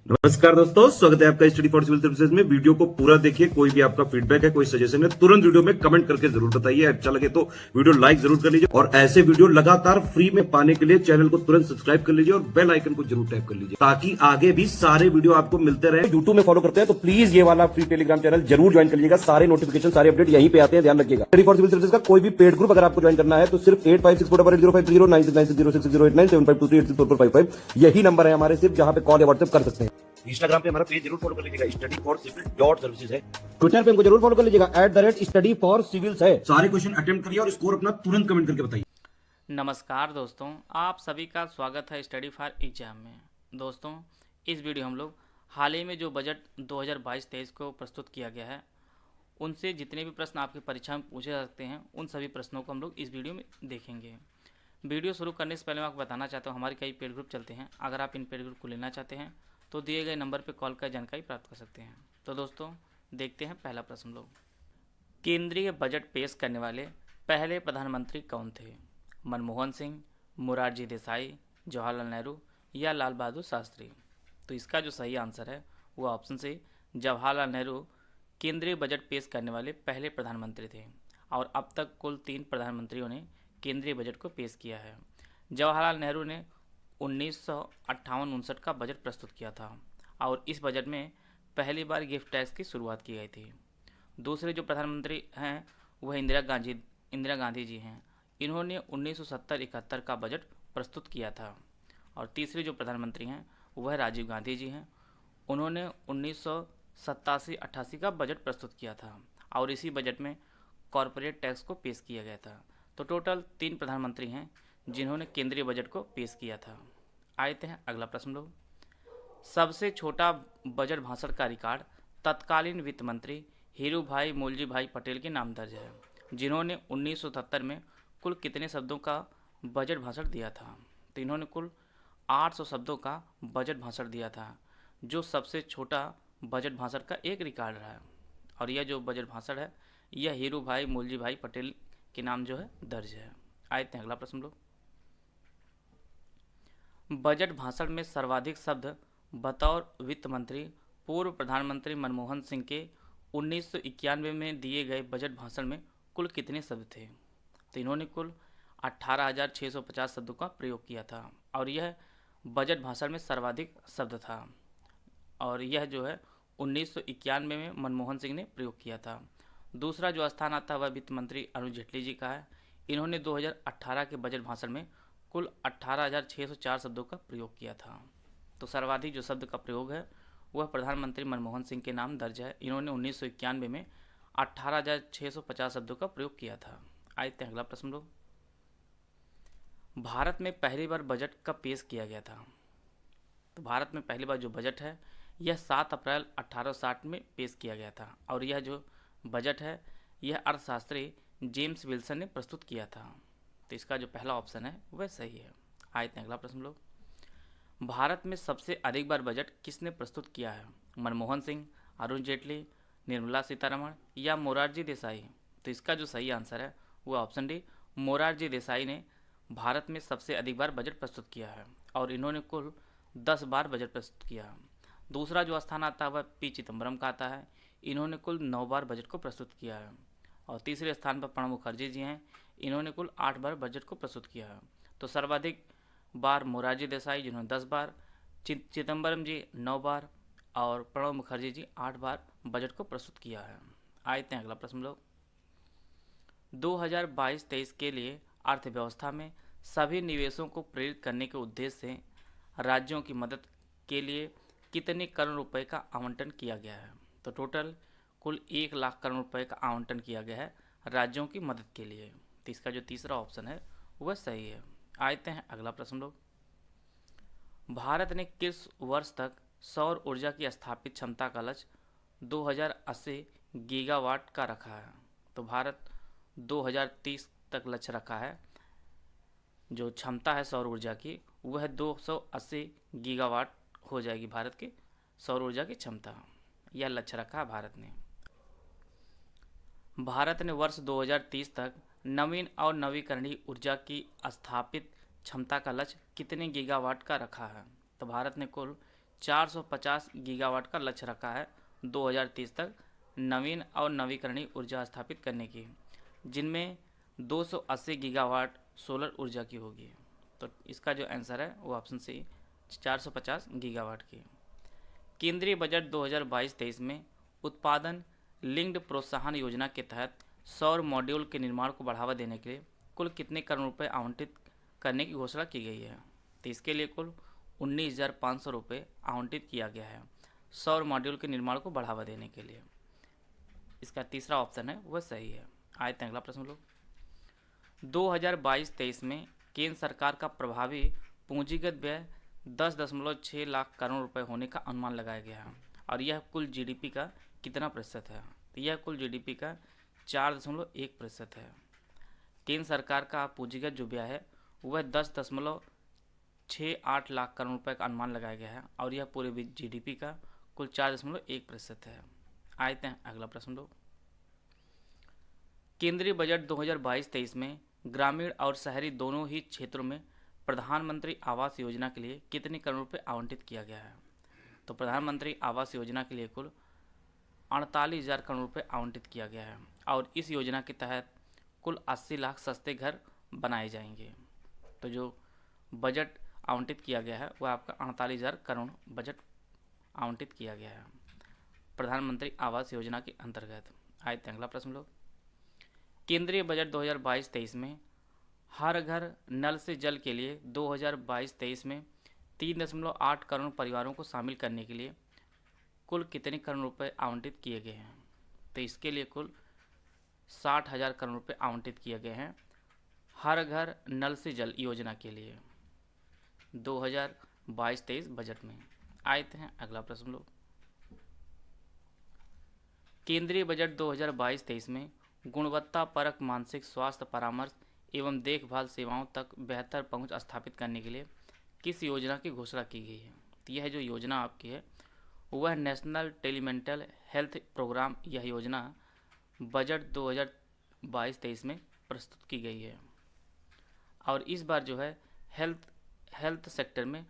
नमस्कार दोस्तों, स्वागत है आपका स्टडी फॉर सिविल सर्विसेज में। वीडियो को पूरा देखिए। कोई भी आपका फीडबैक है, कोई सजेशन है, तुरंत वीडियो में कमेंट करके जरूर बताइए। अच्छा लगे तो वीडियो लाइक जरूर कर लीजिए और ऐसे वीडियो लगातार फ्री में पाने के लिए चैनल को तुरंत सब्सक्राइब कर लीजिए और बेल आइकन को जरूर टैप कर लीजिए ताकि आगे भी सारे वीडियो आपको मिलते रहे। यूट्यूब में फॉलो करते हैं तो प्लीज ये वाला फ्री टेलीग्राम चैनल जरूर ज्वाइन कर लीजिएगा। सारे नोटिफिकेशन, सारे अपडेट यहीं पे आते हैं, ध्यान रखिएगा। स्टडी फॉर सिविल सर्विसेज का कोई भी पेड ग्रुप अगर आपको ज्वाइन करना है तो सिर्फ 856480560660897523864455 यही नंबर है हमारे, सिर्फ जहां पे कॉल या व्हाट्सएप कर सकते हैं। इंस्टाग्राम पे हमारा पेज जरूर फॉलो कर लीजिएगा, study for civil dot services है। ट्विटर पे हमको जरूर फॉलो कर लीजिएगा, @स्टडी फॉर सिविल्स है। सारे क्वेश्चन अटेम्प्ट करिए और स्कोर अपना तुरंत कमेंट करके बताइए। नमस्कार दोस्तों, आप सभी का स्वागत है स्टडी फॉर एग्जाम में। दोस्तों, इस वीडियो हम लोग हाल ही में जो बजट 2022-23 को प्रस्तुत किया गया है उनसे जितने भी प्रश्न आपकी परीक्षा में पूछे जा सकते हैं उन सभी प्रश्नों को हम लोग इस वीडियो में देखेंगे। वीडियो शुरू करने से पहले मैं आपको बताना चाहता हूँ हमारे कई पेड ग्रुप चलते हैं। अगर आप इन पेड ग्रुप को लेना चाहते हैं तो दिए गए नंबर पर कॉल कर जानकारी प्राप्त कर सकते हैं। तो दोस्तों देखते हैं पहला प्रश्न लोग। केंद्रीय बजट पेश करने वाले पहले प्रधानमंत्री कौन थे? मनमोहन सिंह, मोरारजी देसाई, जवाहरलाल नेहरू या लाल बहादुर शास्त्री? तो इसका जो सही आंसर है वो ऑप्शन से जवाहरलाल नेहरू केंद्रीय बजट पेश करने वाले पहले प्रधानमंत्री थे और अब तक कुल 3 प्रधानमंत्रियों ने केंद्रीय बजट को पेश किया है। जवाहरलाल नेहरू ने 1958-59 का बजट प्रस्तुत किया था और इस बजट में पहली बार गिफ्ट टैक्स की शुरुआत की गई थी। दूसरे जो प्रधानमंत्री हैं वह इंदिरा गांधी जी हैं। इन्होंने 1970-71 का बजट प्रस्तुत किया था। और तीसरे जो प्रधानमंत्री हैं वह राजीव गांधी जी हैं। उन्होंने 1987-88 का बजट प्रस्तुत किया था और इसी बजट में कॉरपोरेट टैक्स को पेश किया गया था। तो टोटल 3 प्रधानमंत्री हैं जिन्होंने केंद्रीय बजट को पेश किया था। आते हैं अगला प्रश्न लोग। सबसे छोटा बजट भाषण का रिकॉर्ड तत्कालीन वित्त मंत्री हीरू भाई मोलजी भाई पटेल के नाम दर्ज है, जिन्होंने 1977 में कुल कितने शब्दों का बजट भाषण दिया था? तो इन्होंने कुल 800 शब्दों का बजट भाषण दिया था, जो सबसे छोटा बजट भाषण का एक रिकॉर्ड रहा है। और यह जो बजट भाषण है यह हीरू भाई मोलजी भाई पटेल के नाम जो है दर्ज है। आते हैं अगला प्रश्न लोग। बजट भाषण में सर्वाधिक शब्द बतौर वित्त मंत्री पूर्व प्रधानमंत्री मनमोहन सिंह के 1991 में दिए गए बजट भाषण में कुल कितने शब्द थे? तो इन्होंने कुल 18,650 शब्दों का प्रयोग किया था और यह बजट भाषण में सर्वाधिक शब्द था। और यह जो है 1991 में मनमोहन सिंह ने प्रयोग किया था। दूसरा जो स्थान आता है वह वित्त मंत्री अरुण जेटली जी का है। इन्होंने 2018 के बजट भाषण में कुल 18,604 शब्दों का प्रयोग किया था। तो सर्वाधिक जो शब्द का प्रयोग है वह प्रधानमंत्री मनमोहन सिंह के नाम दर्ज है। इन्होंने 1991 में 18,650 शब्दों का प्रयोग किया था। आते हैं अगला प्रश्न लोग। भारत में पहली बार बजट कब पेश किया गया था? तो भारत में पहली बार जो बजट है यह 7 अप्रैल 1860 में पेश किया गया था और यह जो बजट है यह अर्थशास्त्री जेम्स विल्सन ने प्रस्तुत किया था। तो इसका जो पहला ऑप्शन है वह सही है। आते हैं अगला प्रश्न लोग। भारत में सबसे अधिक बार बजट किसने प्रस्तुत किया है? मनमोहन सिंह, अरुण जेटली, निर्मला सीतारमण या मोरारजी देसाई? तो इसका जो सही आंसर है वो ऑप्शन डी मोरारजी देसाई ने भारत में सबसे अधिक बार बजट प्रस्तुत किया है और इन्होंने कुल 10 बार बजट प्रस्तुत किया। दूसरा जो स्थान आता है वह पी चिदम्बरम का आता है। इन्होंने कुल 9 बार बजट को प्रस्तुत किया है। और तीसरे स्थान पर प्रणब मुखर्जी जी हैं। इन्होंने कुल 8 बार बजट को प्रस्तुत किया है। तो सर्वाधिक बार मोरारजी देसाई जिन्होंने 10 बार, चिदम्बरम जी 9 बार और प्रणब मुखर्जी जी 8 बार बजट को प्रस्तुत किया है। आते हैं अगला प्रश्न लोग। 2022-23 के लिए अर्थव्यवस्था में सभी निवेशों को प्रेरित करने के उद्देश्य से राज्यों की मदद के लिए कितने करोड़ रुपए का आवंटन किया गया है? तो टोटल कुल 1 लाख करोड़ रुपए का आवंटन किया गया है राज्यों की मदद के लिए। तो इसका जो तीसरा ऑप्शन है वह सही है। आते हैं अगला प्रश्न लोग। भारत ने किस वर्ष तक सौर ऊर्जा की स्थापित क्षमता का लक्ष्य 2080 गीगावाट का रखा है? तो भारत 2030 तक लक्ष्य रखा है। जो क्षमता है सौर ऊर्जा की वह 280 गीगावाट हो जाएगी भारत की सौर ऊर्जा की क्षमता। यह लक्ष्य रखा है भारत ने। भारत ने वर्ष 2030 तक नवीन और नवीकरणीय ऊर्जा की स्थापित क्षमता का लक्ष्य कितने गीगावाट का रखा है? तो भारत ने कुल 450 गीगावाट का लक्ष्य रखा है 2030 तक नवीन और नवीकरणीय ऊर्जा स्थापित करने की, जिनमें 280 गीगावाट सोलर ऊर्जा की होगी। तो इसका जो आंसर है वो ऑप्शन सी 450 गीगावाट की। केंद्रीय बजट 2022-23 में उत्पादन लिंक्ड प्रोत्साहन योजना के तहत सौर मॉड्यूल के निर्माण को बढ़ावा देने के लिए कुल कितने करोड़ रुपए आवंटित करने की घोषणा की गई है? तो इसके लिए कुल 19,500 रुपये आवंटित किया गया है सौर मॉड्यूल के निर्माण को बढ़ावा देने के लिए। इसका तीसरा ऑप्शन है वह सही है। आए थे अगला प्रश्न लोग। 2022-23 में केंद्र सरकार का प्रभावी पूंजीगत व्यय 10.6 लाख करोड़ रुपए होने का अनुमान लगाया गया है और यह कुल जीडीपी का कितना प्रतिशत है? तो यह कुल जीडीपी का 4.1% है। केंद्र सरकार का पूंजीगत जो व्यय है वह 10.68 लाख करोड़ रुपए का अनुमान लगाया गया है और यह पूरे जीडीपी का कुल 4.1% है। आते हैं अगला प्रश्न लोग। केंद्रीय बजट 2022-23 में ग्रामीण और शहरी दोनों ही क्षेत्रों में प्रधानमंत्री आवास योजना के लिए कितने करोड़ रुपए आवंटित किया गया है? तो प्रधानमंत्री आवास योजना के लिए कुल 48,000 करोड़ रुपए आवंटित किया गया है और इस योजना के तहत कुल 80 लाख सस्ते घर बनाए जाएंगे। तो जो बजट आवंटित किया गया है वह आपका 48,000 करोड़ बजट आवंटित किया गया है प्रधानमंत्री आवास योजना के अंतर्गत। आए थे अगला प्रश्न लोग। केंद्रीय बजट 2022-23 में हर घर नल से जल के लिए 2022-23 में 3.8 करोड़ परिवारों को शामिल करने के लिए कुल कितने करोड़ रुपए आवंटित किए गए हैं? तो इसके लिए कुल 60,000 करोड़ रुपए आवंटित किए गए हैं हर घर नल से जल योजना के लिए 2022-23 बजट में। आए हैं अगला प्रश्न लोग। केंद्रीय बजट 2022-23 में गुणवत्ता परक मानसिक स्वास्थ्य परामर्श एवं देखभाल सेवाओं तक बेहतर पहुंच स्थापित करने के लिए किस योजना की घोषणा की गई है? तो यह जो योजना आपकी है वह नेशनल टेलीमेंटल हेल्थ प्रोग्राम, यह योजना बजट 2022-23 में प्रस्तुत की गई है और इस बार जो है हेल्थ सेक्टर में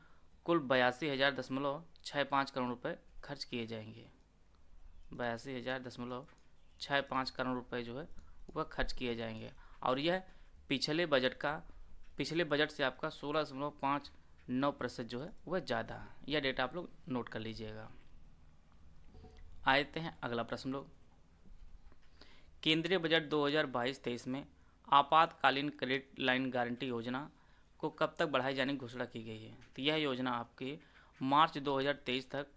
कुल 82,000.65 करोड़ रुपए खर्च किए जाएंगे। 82,000.65 करोड़ रुपए जो है वह खर्च किए जाएंगे और यह पिछले बजट से आपका 16.59% जो है वह ज़्यादा है। यह डेटा आप लोग नोट कर लीजिएगा। आते हैं अगला प्रश्न लोग। केंद्रीय बजट 2022-23 में आपातकालीन क्रेडिट लाइन गारंटी योजना को कब तक बढ़ाए जाने की घोषणा की गई है? तो यह योजना आपके मार्च 2023 तक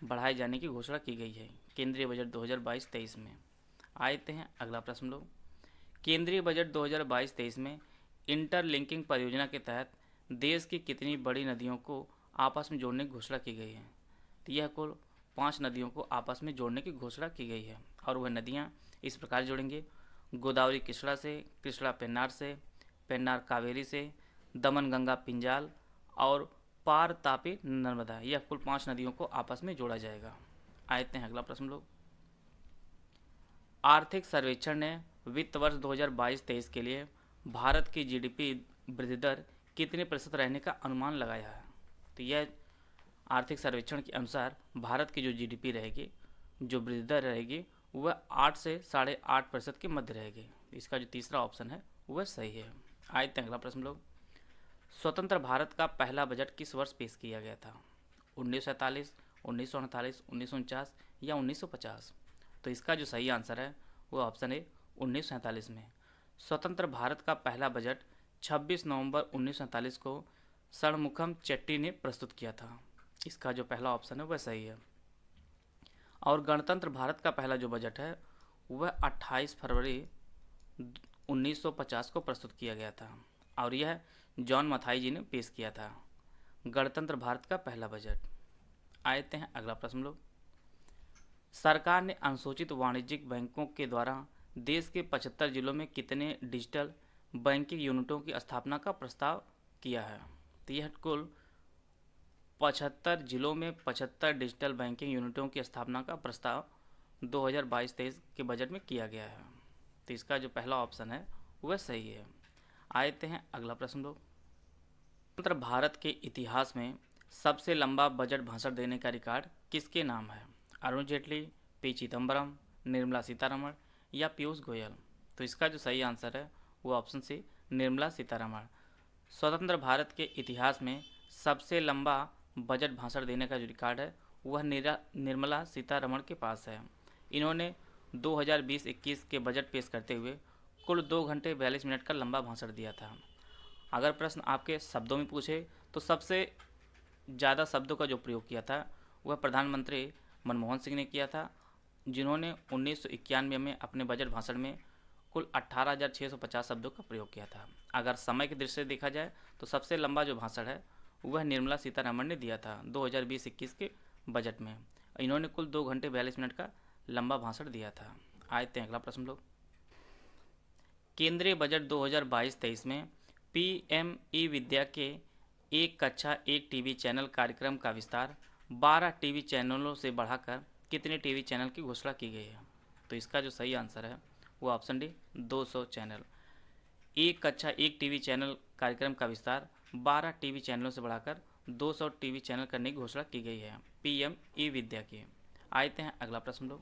बढ़ाए जाने की घोषणा की गई है केंद्रीय बजट 2022-23 में। आते हैं अगला प्रश्न लोग। केंद्रीय बजट 2022-23 में इंटरलिंकिंग परियोजना के तहत देश की कितनी बड़ी नदियों को आपस में जोड़ने की घोषणा की गई है? तो यह कुल 5 नदियों को आपस में जोड़ने की घोषणा की गई है और वह नदियाँ इस प्रकार जोड़ेंगे: गोदावरी कृष्णा से, कृष्णा पेन्नार से, पेन्नार कावेरी से, दमन गंगा पिंजाल और पार तापी नर्मदा। यह कुल 5 नदियों को आपस में जोड़ा जाएगा। आते हैं अगला प्रश्न लोग। आर्थिक सर्वेक्षण ने वित्त वर्ष 2022-23 के लिए भारत की जीडीपी वृद्धि दर कितने प्रतिशत रहने का अनुमान लगाया है? तो यह आर्थिक सर्वेक्षण के अनुसार भारत की जो जीडीपी रहेगी, जो वृद्धि दर रहेगी वह 8 से 8.5% के मध्य रहेगी। इसका जो तीसरा ऑप्शन है वह सही है। आते हैं अगला प्रश्न लोग। स्वतंत्र भारत का पहला बजट किस वर्ष पेश किया गया था? 1947, 1948, 1949 या 1950? तो इसका जो सही आंसर है वो ऑप्शन है 1947 में। स्वतंत्र भारत का पहला बजट 26 नवंबर 1947 को षणमुखम चेट्टी ने प्रस्तुत किया था। इसका जो पहला ऑप्शन है वह सही है। और गणतंत्र भारत का पहला जो बजट है वह 28 फरवरी 1950 को प्रस्तुत किया गया था और यह जॉन मथाई जी ने पेश किया था गणतंत्र भारत का पहला बजट। आते हैं अगला प्रश्न लोग। सरकार ने अनुसूचित वाणिज्यिक बैंकों के द्वारा देश के 75 जिलों में कितने डिजिटल बैंकिंग यूनिटों की स्थापना का प्रस्ताव किया है? तो यह कुल 75 जिलों में 75 डिजिटल बैंकिंग यूनिटों की स्थापना का प्रस्ताव 2022-23 के बजट में किया गया है। तो इसका जो पहला ऑप्शन है वह सही है। आते हैं अगला प्रश्न लोग। स्वतंत्र भारत के इतिहास में सबसे लंबा बजट भाषण देने का रिकॉर्ड किसके नाम है? अरुण जेटली, पी चिदम्बरम, निर्मला सीतारमण या पीयूष गोयल? तो इसका जो सही आंसर है वो ऑप्शन सी निर्मला सीतारमण। स्वतंत्र भारत के इतिहास में सबसे लंबा बजट भाषण देने का जो रिकॉर्ड है वह निर्मला सीतारमण के पास है। इन्होंने 2020-21 के बजट पेश करते हुए कुल 2 घंटे 42 मिनट का लंबा भाषण दिया था। अगर प्रश्न आपके शब्दों में पूछे तो सबसे ज़्यादा शब्दों का जो प्रयोग किया था वह प्रधानमंत्री मनमोहन सिंह ने किया था, जिन्होंने 1991 में अपने बजट भाषण में कुल 18,650 शब्दों का प्रयोग किया था। अगर समय की दृष्टि से देखा जाए तो सबसे लंबा जो भाषण है वह निर्मला सीतारमण ने दिया था 2020-21 के बजट में। इन्होंने कुल 2 घंटे 42 मिनट का लंबा भाषण दिया था। आते हैं अगला प्रश्न लोग। केंद्रीय बजट 2022-23 में पीएम ई विद्या के एक कक्षा एक टीवी चैनल कार्यक्रम का विस्तार 12 टीवी चैनलों से बढ़ाकर कितने टीवी चैनल की घोषणा की गई है? तो इसका जो सही आंसर है वो ऑप्शन डी 200 चैनल। एक कक्षा एक टीवी चैनल कार्यक्रम का विस्तार 12 टीवी चैनलों से बढ़ाकर 200 टीवी चैनल करने की घोषणा की गई है पीएम ई विद्या की। आते हैं अगला प्रश्न लोग।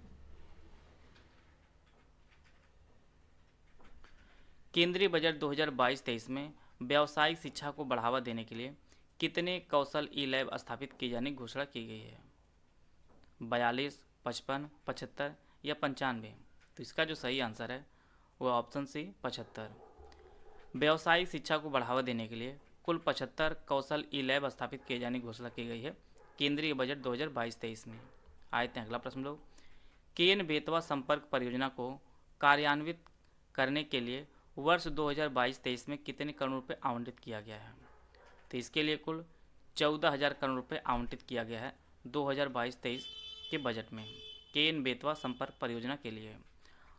केंद्रीय बजट 2022-23 में व्यावसायिक शिक्षा को बढ़ावा देने के लिए कितने कौशल ई लैब स्थापित किए जाने की घोषणा की गई है? 42, 55, 75 या 95? तो इसका जो सही आंसर है वो ऑप्शन सी 75। व्यावसायिक शिक्षा को बढ़ावा देने के लिए कुल 75 कौशल ई लैब स्थापित किए जाने की घोषणा की गई है केंद्रीय बजट 2022-23 में। आते हैं अगला प्रश्न लोग। केन बेतवा संपर्क परियोजना को कार्यान्वित करने के लिए वर्ष 2022-23 में कितने करोड़ रुपये आवंटित किया गया है? तो इसके लिए कुल 14,000 करोड़ रुपये आवंटित किया गया है 2022-23 के बजट में केन बेतवा संपर्क परियोजना के लिए।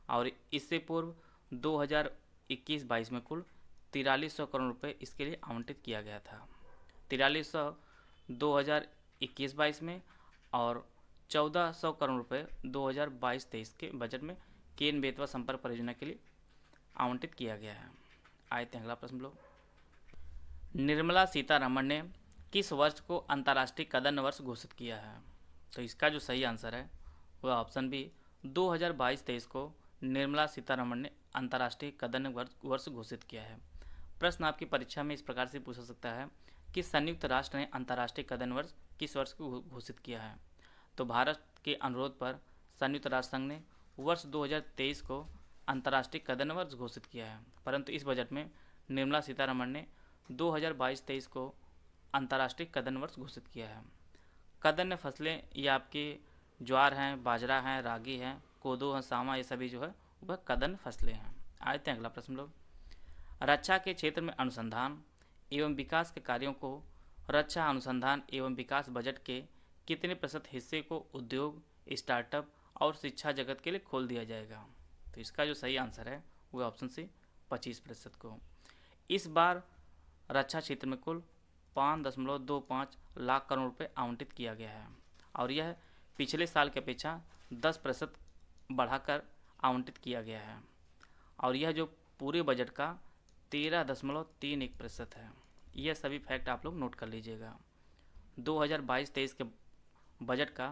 और इससे पूर्व 2021-22 में कुल 4300 करोड़ रुपये इसके लिए आवंटित किया गया था। 4300 2021-22 में और 1400 करोड़ रुपये 2022-23 के बजट में केन बेतवा संपर्क परियोजना के लिए आवंटित किया गया है। आते हैं अगला प्रश्न लोग। निर्मला सीतारमण ने किस वर्ष को अंतर्राष्ट्रीय कदम वर्ष घोषित किया है? तो इसका जो सही आंसर है वह ऑप्शन बी 2022-23 को निर्मला सीतारमण ने अंतर्राष्ट्रीय कदम वर्ष घोषित किया है। प्रश्न आपकी परीक्षा में इस प्रकार से पूछा सकता है कि संयुक्त राष्ट्र ने अंतर्राष्ट्रीय कदम वर्ष किस वर्ष को घोषित किया है? तो भारत के अनुरोध पर संयुक्त राष्ट्र संघ ने वर्ष 2023 को अंतर्राष्ट्रीय कदम वर्ष घोषित किया है, परंतु इस बजट में निर्मला सीतारमण ने 2022-23 को अंतर्राष्ट्रीय कदम वर्ष घोषित किया है। कदम फसलें ये आपकी ज्वार हैं, बाजरा हैं, रागी हैं, कोदो हैं, सामा, ये सभी जो है वह कदम फसलें हैं। आते हैं अगला प्रश्न लोग। रक्षा के क्षेत्र में अनुसंधान एवं विकास के कार्यों को रक्षा अनुसंधान एवं विकास बजट के कितने प्रतिशत हिस्से को उद्योग, स्टार्टअप और शिक्षा जगत के लिए खोल दिया जाएगा? तो इसका जो सही आंसर है वह ऑप्शन सी 25% को। इस बार रक्षा क्षेत्र में कुल 5.25 लाख करोड़ रुपये आवंटित किया गया है और यह पिछले साल की अपेक्षा 10% बढ़ाकर आवंटित किया गया है और यह जो पूरे बजट का 13.31% है। यह सभी फैक्ट आप लोग नोट कर लीजिएगा। 2022-23 के बजट का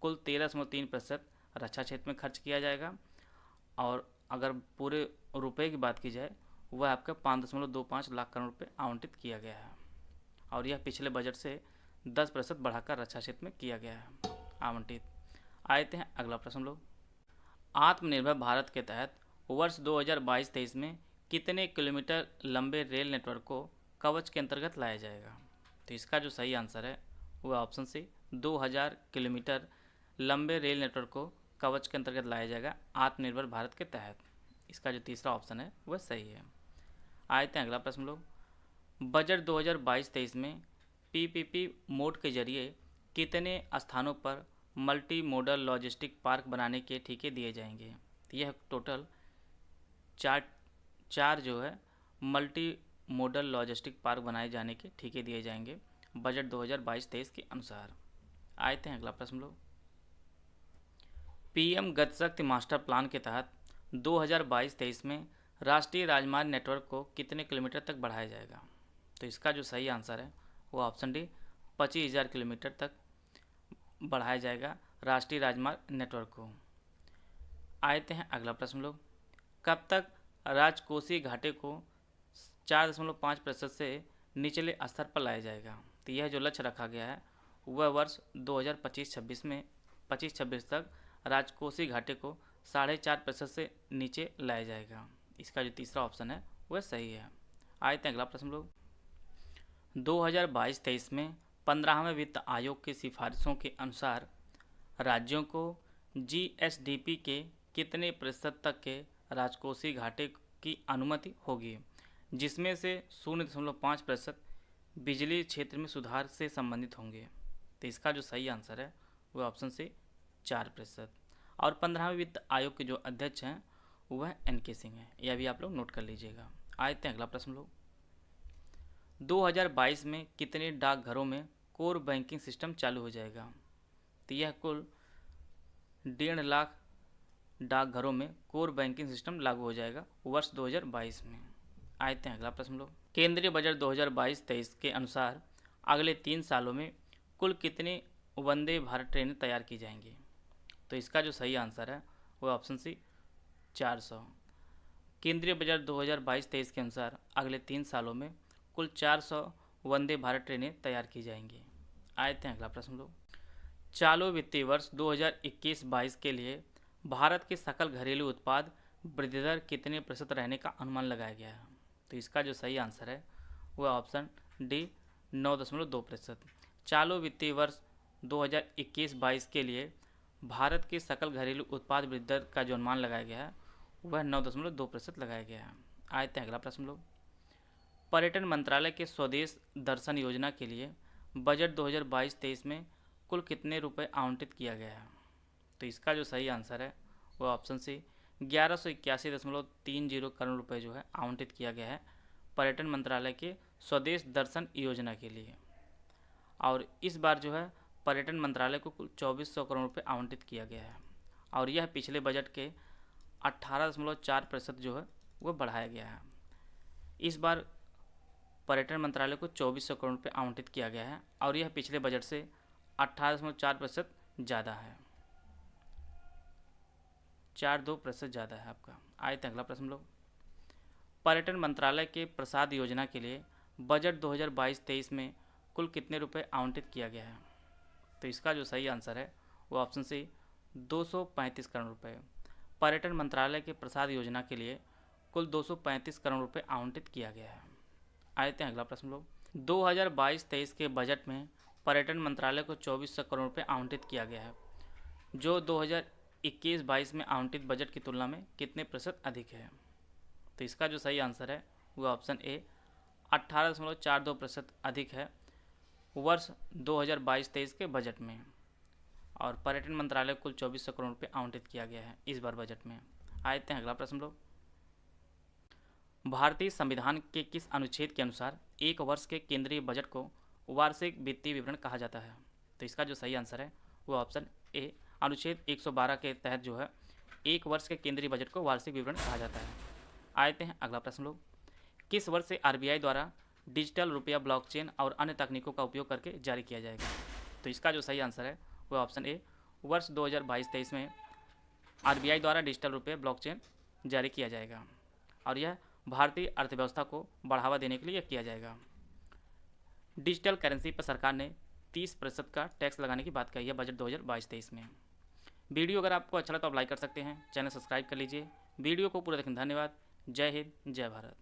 कुल 13.3% रक्षा क्षेत्र में खर्च किया जाएगा और अगर पूरे रुपए की बात की जाए वह आपका 5.25 लाख करोड़ रुपये आवंटित किया गया है और यह पिछले बजट से 10% बढ़ाकर रक्षा क्षेत्र में किया गया है आवंटित। आते हैं अगला प्रश्न लोग। आत्मनिर्भर भारत के तहत वर्ष 2022-23 में कितने किलोमीटर लंबे रेल नेटवर्क को कवच के अंतर्गत लाया जाएगा? तो इसका जो सही आंसर है वह ऑप्शन सी 2000 किलोमीटर लंबे रेल नेटवर्क को कवच के अंतर्गत लाया जाएगा आत्मनिर्भर भारत के तहत। इसका जो तीसरा ऑप्शन है वह सही है। आते हैं अगला प्रश्न लोग। बजट 2022-23 में पीपीपी मोड के जरिए कितने स्थानों पर मल्टी मोडल लॉजिस्टिक पार्क बनाने के ठेके दिए जाएंगे? तो यह टोटल चार जो है मल्टी मोडल लॉजिस्टिक पार्क बनाए जाने के ठेके दिए जाएंगे बजट 2022-23 के अनुसार। आते हैं अगला प्रश्न लोग। पीएम गति शक्ति मास्टर प्लान के तहत 2022-23 में राष्ट्रीय राजमार्ग नेटवर्क को कितने किलोमीटर तक बढ़ाया जाएगा? तो इसका जो सही आंसर है वो ऑप्शन डी 25,000 किलोमीटर तक बढ़ाया जाएगा राष्ट्रीय राजमार्ग नेटवर्क को। आते हैं अगला प्रश्न लोग, कब तक राजकोषीय घाटे को 4.5% से निचले स्तर पर लाया जाएगा। तो यह जो लक्ष्य रखा गया है वह वर्ष 2025-26 तक राजकोषीय घाटे को 4.5% से नीचे लाया जाएगा। इसका जो तीसरा ऑप्शन है वह सही है। आते हैं अगला प्रश्न लोग, 2022-23 में 15वें वित्त आयोग की सिफारिशों के अनुसार राज्यों को जीएसडीपी के कितने प्रतिशत तक के राजकोषीय घाटे की अनुमति होगी, जिसमें से 0.5% बिजली क्षेत्र में सुधार से संबंधित होंगे। तो इसका जो सही आंसर है वह ऑप्शन से 4%। और 15वें वित्त आयोग के जो अध्यक्ष हैं वह एनके सिंह हैं, यह भी आप लोग नोट कर लीजिएगा। आते हैं अगला प्रश्न लोग, 2022 में कितने डाकघरों में कोर बैंकिंग सिस्टम चालू हो जाएगा। तो यह कुल 1.5 लाख डाकघरों में कोर बैंकिंग सिस्टम लागू हो जाएगा वर्ष 2022 में। आते हैं अगला प्रश्न लोग, केंद्रीय बजट 2022-23 के अनुसार अगले 3 सालों में कुल कितने वंदे भारत ट्रेनें तैयार की जाएंगी। तो इसका जो सही आंसर है वह ऑप्शन सी 400। केंद्रीय बजट 2022-23 के अनुसार अगले 3 सालों में कुल 400 वंदे भारत ट्रेनें तैयार की जाएंगी। आते हैं अगला प्रश्न लोग, चालू वित्तीय वर्ष 2021-22 के लिए भारत के सकल घरेलू उत्पाद वृद्धि दर कितने प्रतिशत रहने का अनुमान लगाया गया है। तो इसका जो सही आंसर है वह ऑप्शन डी 9.2%। चालू वित्तीय वर्ष 2021-22 के लिए भारत के सकल घरेलू उत्पाद वृद्धि दर का जो अनुमान लगाया गया है वह 9.2% लगाया गया है। आते हैं अगला प्रश्न लोग, पर्यटन मंत्रालय के स्वदेश दर्शन योजना के लिए बजट 2022-23 में कुल कितने रुपए आवंटित किया गया है। तो इसका जो सही आंसर है वह ऑप्शन सी 1181.30 करोड़ रुपए जो है आवंटित किया गया है पर्यटन मंत्रालय के स्वदेश दर्शन योजना के लिए। और इस बार जो है पर्यटन मंत्रालय को कुल 2400 करोड़ रुपए आवंटित किया गया है और यह पिछले बजट के 18.4% जो है वह बढ़ाया गया है। इस बार पर्यटन मंत्रालय को 2400 करोड़ रुपये आवंटित किया गया है और यह पिछले बजट से 18.4% ज़्यादा है, 4.2% ज़्यादा है आपका। आए थे अगला प्रश्न लोग, पर्यटन मंत्रालय के प्रसाद योजना के लिए बजट 2022-23 में कुल कितने रुपए आवंटित किया गया है। तो इसका जो सही आंसर है वो ऑप्शन सी 235 करोड़ रुपए। पर्यटन मंत्रालय के प्रसाद योजना के लिए कुल 235 करोड़ रुपए आवंटित किया गया है। आए थे अगला प्रश्न लोग, 2022-23 के बजट में पर्यटन मंत्रालय को 2400 करोड़ रुपए आवंटित किया गया है, जो 2021-22 में आवंटित बजट की तुलना में कितने प्रतिशत अधिक है। तो इसका जो सही आंसर है वह ऑप्शन ए 18.42% अधिक है वर्ष 2022-23 के बजट में। और पर्यटन मंत्रालय को कुल 2400 करोड़ रुपये आवंटित किया गया है इस बार बजट में। आए थे अगला प्रश्न लोग, भारतीय संविधान के किस अनुच्छेद के अनुसार एक वर्ष के केंद्रीय बजट को वार्षिक वित्तीय विवरण कहा जाता है। तो इसका जो सही आंसर है वो ऑप्शन ए अनुच्छेद 112 के तहत जो है एक वर्ष के केंद्रीय बजट को वार्षिक विवरण कहा जाता है। आते हैं अगला प्रश्न लोग, किस वर्ष से आरबीआई द्वारा डिजिटल रुपया ब्लॉकचेन और अन्य तकनीकों का उपयोग करके जारी किया जाएगा। तो इसका जो सही आंसर है वह ऑप्शन ए वर्ष 2022-23 में आरबीआई द्वारा डिजिटल रुपये ब्लॉकचेन जारी किया जाएगा और यह भारतीय अर्थव्यवस्था को बढ़ावा देने के लिए किया जाएगा। डिजिटल करेंसी पर सरकार ने 30% का टैक्स लगाने की बात कही है बजट 2022-23 में। वीडियो अगर आपको अच्छा लगा तो आप लाइक कर सकते हैं, चैनल सब्सक्राइब कर लीजिए। वीडियो को पूरा देखने धन्यवाद। जय हिंद, जय भारत।